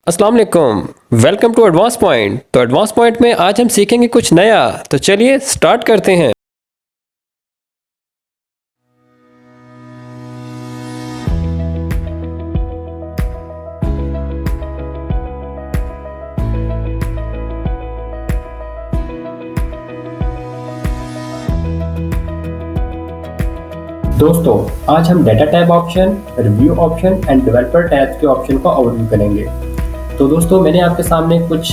अस्सलाम वालेकुम, welcome to advance point. तो एडवांस पॉइंट में आज हम सीखेंगे कुछ नया। तो चलिए स्टार्ट करते हैं। दोस्तों, आज हम data type option, review option end developer tab के ऑप्शन का ओवरव्यू करेंगे। तो दोस्तों, मैंने आपके सामने कुछ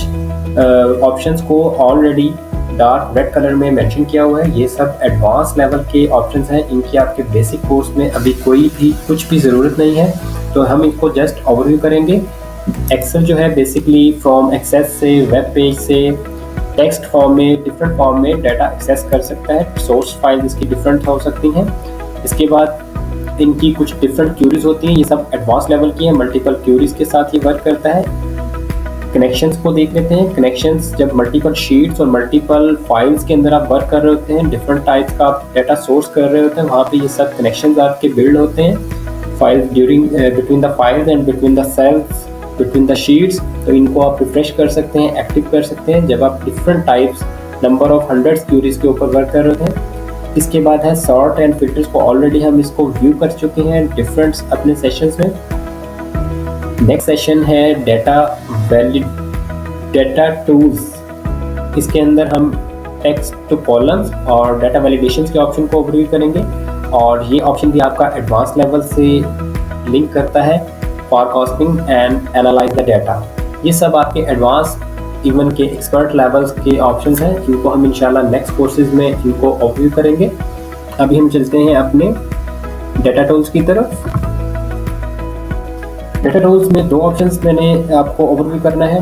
ऑप्शंस को ऑलरेडी डार्क रेड कलर में मेंशन किया हुआ है। ये सब एडवांस लेवल के ऑप्शंस हैं। इनकी आपके बेसिक कोर्स में अभी कोई भी कुछ भी ज़रूरत नहीं है, तो हम इनको जस्ट ओवरव्यू करेंगे। एक्सेल जो है बेसिकली फ्रॉम एक्सेस से, वेब पेज से, टेक्स्ट फॉर्म में, डिफरेंट फॉर्म में डाटा एक्सेस कर सकता है। सोर्स फाइल इसकी डिफरेंट हो सकती हैं। इसके बाद इनकी कुछ डिफरेंट क्यूरीज होती हैं। ये सब एडवांस लेवल की हैं। मल्टीपल क्यूरीज के साथ ये वर्क करता है। कनेक्शंस को देख लेते हैं। कनेक्शंस जब मल्टीपल शीट्स और मल्टीपल फाइल्स के अंदर आप वर्क कर रहे होते हैं, डिफरेंट टाइप्स का आप डाटा सोर्स कर रहे होते हैं, वहाँ पे ये सब कनेक्शंस आपके बिल्ड होते हैं। Files during between the files and between the cells, between the sheets. तो इनको आप रिफ्रेश कर सकते हैं, एक्टिव कर सकते हैं जब आप different types number of hundreds queries के ऊपर वर्क कर रहे होते हैं। इसके बाद है सॉर्ट एंड फिल्टर्स को ऑलरेडी हम इसको व्यू कर चुके हैं डिफरेंट अपने सेशंस में। नेक्स्ट सेशन है डाटा टूल्स। इसके अंदर हम टेक्स्ट टू कॉलम्स और डाटा वैलिडेशंस के ऑप्शन को ओवरव्यू करेंगे। और ये ऑप्शन भी आपका एडवांस लेवल से लिंक करता है forecasting and analyse the data. ये सब आपके एडवांस इवन के एक्सपर्ट लेवल्स के ऑप्शंस हैं। इनको हम इंशाल्लाह नेक्स्ट कोर्सेज में इनको ओवरव्यू करेंगे। अभी हम चलते हैं अपने डाटा टूल्स की तरफ। डाटा टूल्स में दो ऑप्शंस मैंने आपको ओवरव्यू करना है।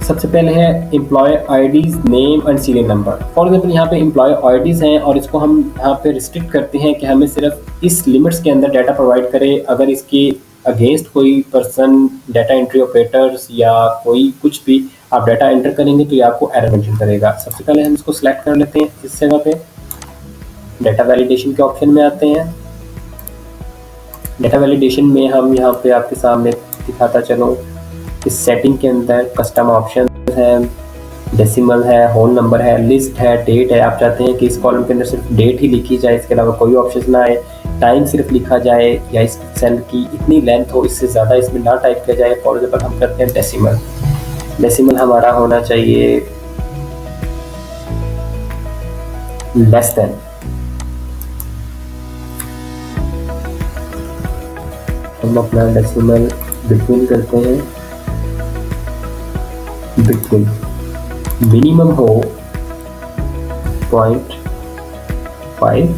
सबसे पहले है employ IDs, name and serial number. For example यहाँ पे एम्प्लॉय आईडीज हैं और इसको हम यहाँ पे रिस्ट्रिक्ट करते हैं कि हमें सिर्फ इस लिमिट्स के अंदर डाटा प्रोवाइड करे। अगर इसके अगेंस्ट कोई पर्सन, डाटा एंट्री ऑपरेटर्स या कोई कुछ भी आप डाटा एंटर करेंगे तो ये आपको एरर मेंशन करेगा। सबसे पहले हम इसको सिलेक्ट कर लेते हैं। इस जगह पे डाटा वैलिडेशन के ऑप्शन में आते हैं। डाटा वैलिडेशन में हम यहाँ पे आपके सामने दिखाता चलो, इस सेटिंग के अंदर कस्टम ऑप्शन है, डेसिमल है, होल नंबर है, लिस्ट है, डेट है। आप चाहते हैं कि इस कॉलम के अंदर सिर्फ डेट ही लिखी जाए, इसके अलावा कोई ऑप्शन ना आए, टाइम सिर्फ लिखा जाए, या इस सेल की इतनी लेंथ हो, इससे ज़्यादा इसमें ना टाइप किया जाए। फॉर एग्जाम्पल हम करते हैं डेसिमल। डेसिमल हमारा होना चाहिए लेस देन। हम अपना डेसिमल बिटवीन करते हैं। बिटवीन मिनिमम हो 0.5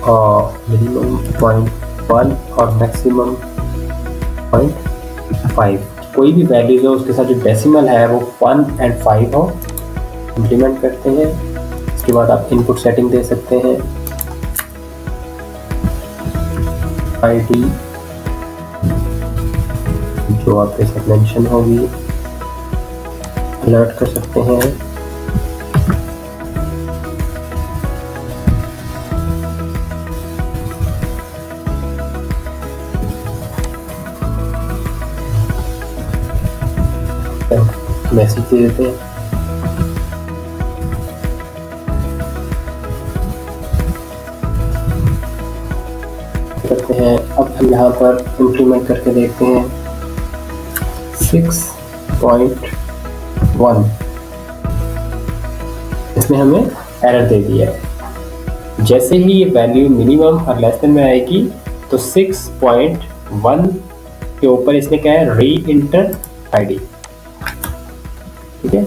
और मिनिमम 0.1 और मैक्सिमम 0.5। कोई भी वैल्यूज हो उसके साथ जो डेसिमल है वो 1 और 5 हो। इम्प्लीमेंट करते हैं। इसके बाद आप इनपुट सेटिंग दे सकते हैं। आईडी जो आपके साथ मेंशन होगी अलर्ट कर सकते हैं। मैसेज दे देते हैं। करते हैं। अब हम यहाँ पर इम्प्लीमेंट करके देखते हैं। 6.1 इसमें हमें एरर दे दिया है। जैसे ही ये वैल्यू मिनिमम और लेस देन में आएगी तो 6.1 के ऊपर इसने क्या है, री इंटर आईडी। ठीक है,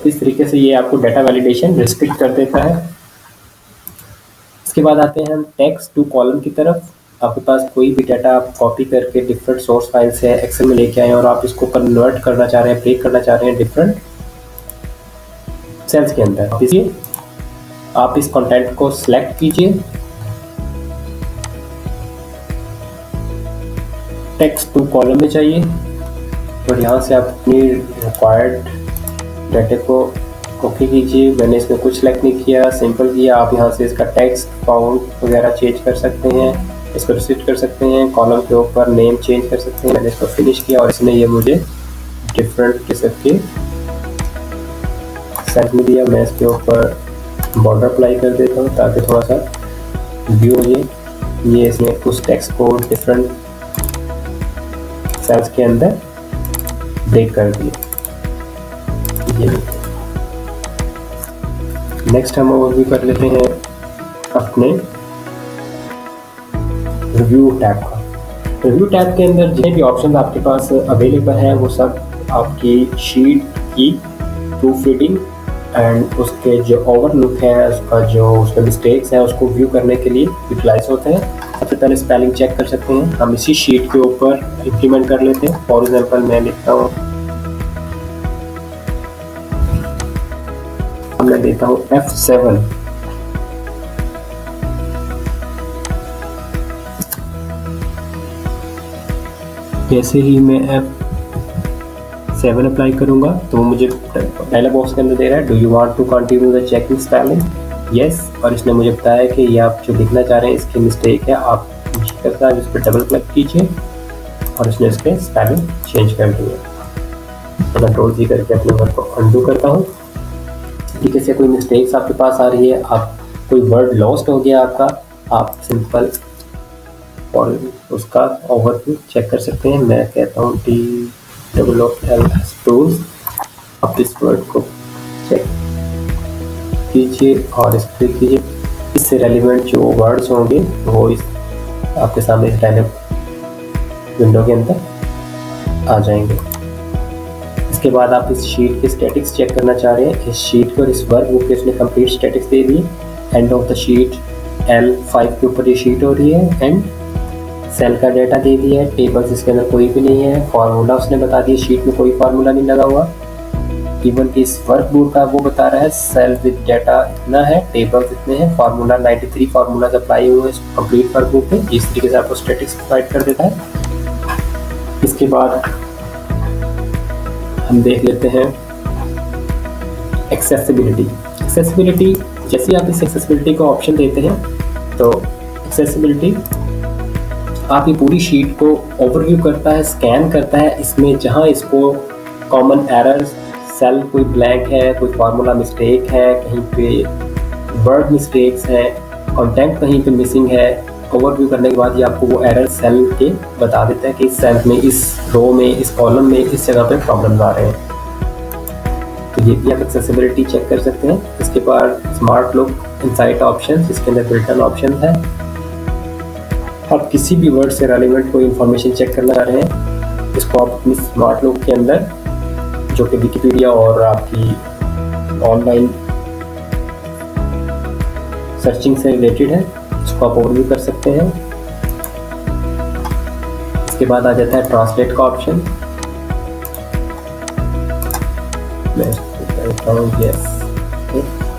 इस तरीके से ये आपको डाटा वैलिडेशन रिस्ट्रिक्ट कर देता है। इसके बाद आते हैं हम टेक्स्ट टू कॉलम की तरफ। आपके पास कोई भी डाटा आप कॉपी करके डिफरेंट सोर्स फाइल से एक्सेल में लेके आए और आप इसको कन्वर्ट करना चाह रहे हैं, ब्रेक करना चाह रहे हैं डिफरेंट सेल्स के अंदर। इसलिए आप इस कंटेंट को सिलेक्ट कीजिए, टेक्स्ट टू कॉलम में चाहिए, और यहाँ से आप अपनी रिक्वायर्ड डाटा को कॉपी कीजिए। मैंने इसमें कुछ सिलेक्ट नहीं किया, सिंपल किया। आप यहाँ से इसका टेक्स्ट, फॉन्ट वगैरह चेंज कर सकते हैं। इसको रिसेट कर सकते हैं। कॉलम के ऊपर नेम चेंज कर सकते हैं। मैंने इसको फिनिश किया और इसने ये मुझे डिफरेंट किस्म के सेट में दिया। मैं इसके ऊपर बॉर्डर अप्लाई कर देता हूँ ताकि थोड़ा सा व्यू हो जाए। ये इसने उस टेक्स्ट को डिफरेंट सेल्स के अंदर ब्रेक कर दिया। ये नेक्स्ट हम ओवरव्यू कर लेते हैं अपने रिव्यू टैब का। रिव्यू टैब के अंदर जितने भी ऑप्शन आपके पास अवेलेबल हैं वो सब आपकी शीट की प्रूफ रीडिंग एंड उसके जो ओवरलुक है, उसका जो उसमें मिस्टेक्स हैं उसको व्यू करने के लिए यूटिलाइज होते हैं। सबसे पहले स्पेलिंग चेक कर सकते हैं। हम इसी शीट के ऊपर इम्प्लीमेंट कर लेते हैं। फॉर एग्जांपल मैं लिखता हूँ, मैं देता हूँ F7। जैसे ही मैं F7 अप्लाई करूंगा तो मुझे डायलॉग बॉक्स के अंदर दे रहा है, do you want to continue the checking spelling, yes. और इसने मुझे बताया कि ये आप जो लिखना चाह रहे हैं इसकी मिस्टेक है, आप करता है इस पर डबल क्लिक कीजिए और इसने इसके स्पेलिंग चेंज कर दिए। तो कंट्रोल जी करके अपने वर्क को अंडू करता हूँ। तरीके से कोई मिस्टेक्स आपके पास आ रही है, आप कोई वर्ड लॉस्ट हो गया आपका, आप सिंपल और उसका ओवरव्यू चेक कर सकते हैं। मैं कहता हूँ TOOLS टूल्स। आप इस वर्ड को चेक कीजिए और इस क्लिक कीजिए। इससे रेलिवेंट जो वर्ड्स होंगे वो इस आपके सामने इस डायलॉग विंडो के अंदर आ जाएंगे। इसके बाद आप इस शीट के स्टैटिक्स चेक करना चाह रहे हैं। इस शीट पर इस वर्क बुक के इसने कंप्लीट स्टैटिक्स दे दिए। End of the sheet L5 के ऊपर ये शीट हो रही है एंड सेल का डेटा दे दिया है। टेबल्स इसके अंदर कोई भी नहीं है। फार्मूला उसने बता दिया, शीट में कोई फार्मूला नहीं लगा हुआ। इवन इस वर्क बुक का वो बता रहा है सेल विद डेटा इतना है, टेबल्स इतने हैं, फार्मूला 93 फार्मूला अप्लाई हुए इस कंप्लीट वर्क बुक पे। इस तरीके से आपको स्टैटिक्स प्रोवाइड कर देता है। इसके बाद हम देख लेते हैं एक्सेसिबिलिटी। एक्सेसिबिलिटी जैसे आप इस एक्सेसिबिलिटी को ऑप्शन देते हैं तो एक्सेसिबिलिटी आपकी पूरी शीट को ओवरव्यू करता है, स्कैन करता है। इसमें जहां इसको कॉमन एरर्स, सेल कोई ब्लैंक है, कोई फार्मूला मिस्टेक है, कहीं पे वर्ड मिस्टेक्स हैं, कंटेंट कहीं पे मिसिंग है, ओवरव्यू करने के बाद ये आपको वो एरर सेल के बता देता है कि इस सेल में, इस रो में, इस कॉलम में, इस जगह पे प्रॉब्लम आ रहे हैं। तो ये भी आप एक्सेसिबिलिटी चेक कर सकते हैं। इसके बाद स्मार्ट लुक इनसाइट ऑप्शन, इसके अंदर बिल्ट-इन ऑप्शन है। आप किसी भी वर्ड से रेलिवेंट कोई इन्फॉर्मेशन चेक करना चाह रहे हैं, इसको आप अपनी स्मार्ट लुक के अंदर, जो कि विकिपीडिया और आपकी ऑनलाइन सर्चिंग से रिलेटेड है, इसको आप ओवरव्यू कर सकते हैं। इसके बाद आ जाता है ट्रांसलेट का ऑप्शन। मैं कहता हूँ यस।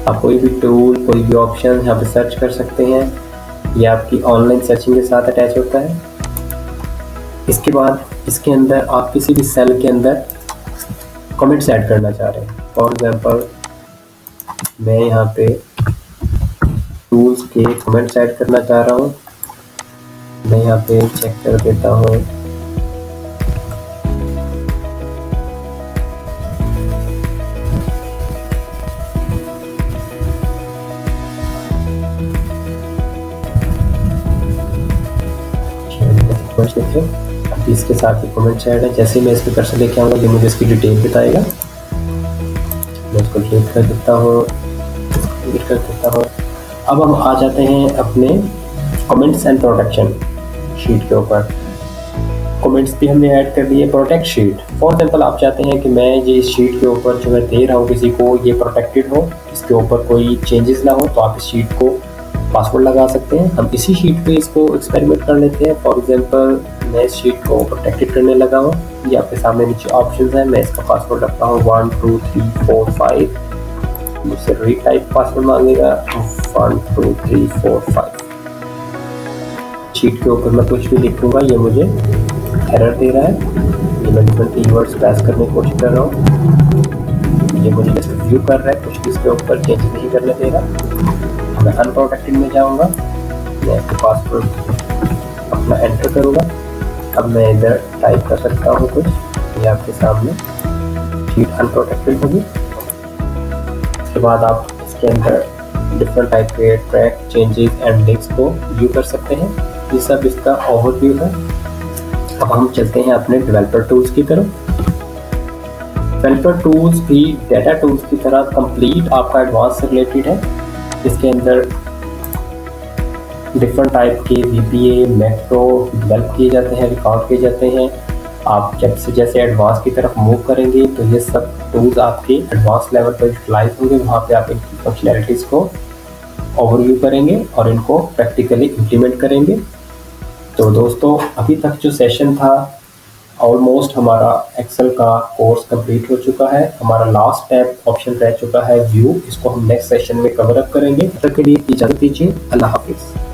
आप कोई भी टूल, कोई भी ऑप्शन यहाँ पे सर्च कर सकते हैं। ये आपकी ऑनलाइन सर्चिंग के साथ अटैच होता है। इसके बाद इसके अंदर आप किसी भी सेल के अंदर कमेंट्स ऐड करना चाह रहे हैं। फॉर एग्जांपल मैं यहाँ पे टूल्स के कमेंट्स ऐड करना चाह रहा हूँ। मैं यहाँ पे चेक कर देता हूँ। अभी इसके साथ ही कमेंट्स ऐड है। जैसे मैं इसके कर्सर लेके आऊँगा ये मुझे इसकी डिटेल बताएगा। मैं इसको डिलीट कर देता हूँ, डिलीट कर देता हूँ। अब हम आ जाते हैं अपने कमेंट्स एंड प्रोटेक्शन शीट के ऊपर। कमेंट्स भी हमने ऐड कर दिए। प्रोटेक्ट शीट, फॉर एग्जांपल आप चाहते हैं कि मैं ये इस शीट के ऊपर जो मैं दे रहा हूँ किसी को, ये प्रोटेक्टेड हो, इसके ऊपर कोई चेंजेस ना हो, तो आप इस शीट को पासवर्ड लगा सकते हैं। हम इसी शीट पे इसको एक्सपेरिमेंट कर लेते हैं। फॉर एग्जांपल मैं इस शीट को प्रोटेक्टेड करने लगा हूँ। ये आपके सामने नीचे ऑप्शंस हैं। मैं इसका पासवर्ड रखता हूँ 1 2 3 4 5। मुझसे रीटाइप पासवर्ड मांगेगा 1 2 3 4 5। शीट के ऊपर मैं कुछ भी लिखूंगा ये मुझे एरर दे रहा है। ये मैं डिफरेंट कीवर्ड्स प्रेस करने की कोशिश कर रहा हूँ। ये मुझे जस्ट व्यू कर रहा है, कुछ भी इसके ऊपर चेंज नहीं करने दे रहा। मैं अनप्रोटेक्टेड में जाऊँगा। मैं आपके पासवर्ड अपना एंटर करूँगा। अब मैं इधर टाइप कर सकता हूँ कुछ, ये आपके सामने शीट अनप्रोटेक्टेड होगी। उसके बाद आप इसके अंदर डिफरेंट टाइप के ट्रैक, चेंजेस एंड लिंक्स को व्यू कर सकते हैं। ये सब इसका ओवरव्यू है। अब हम चलते हैं अपने डेवलपर टूल्स की तरफ। डेवलपर टूल्स भी डाटा टूल्स की तरह कंप्लीट आपका एडवांस से रिलेटेड है। इसके अंदर डिफरेंट टाइप के वीपीए, मैक्रो डेवलप किए जाते हैं, रिकॉर्ड किए जाते हैं। आप जैसे एडवांस की तरफ मूव करेंगे तो ये सब टूल्स आपके एडवांस लेवल पर यूटिलाइज होंगे। वहाँ पे आप इनकी फंक्शनैलिटीज़ को ओवरव्यू करेंगे और इनको प्रैक्टिकली इम्प्लीमेंट करेंगे। तो दोस्तों, अभी तक जो सेशन था ऑलमोस्ट हमारा एक्सेल का कोर्स कंप्लीट हो चुका है। हमारा लास्ट टैब ऑप्शन रह चुका है व्यू। इसको हम नेक्स्ट सेशन में कवर अप करेंगे। तब तक के लिए इजाज़त दीजिए। अल्लाह हाफिज़।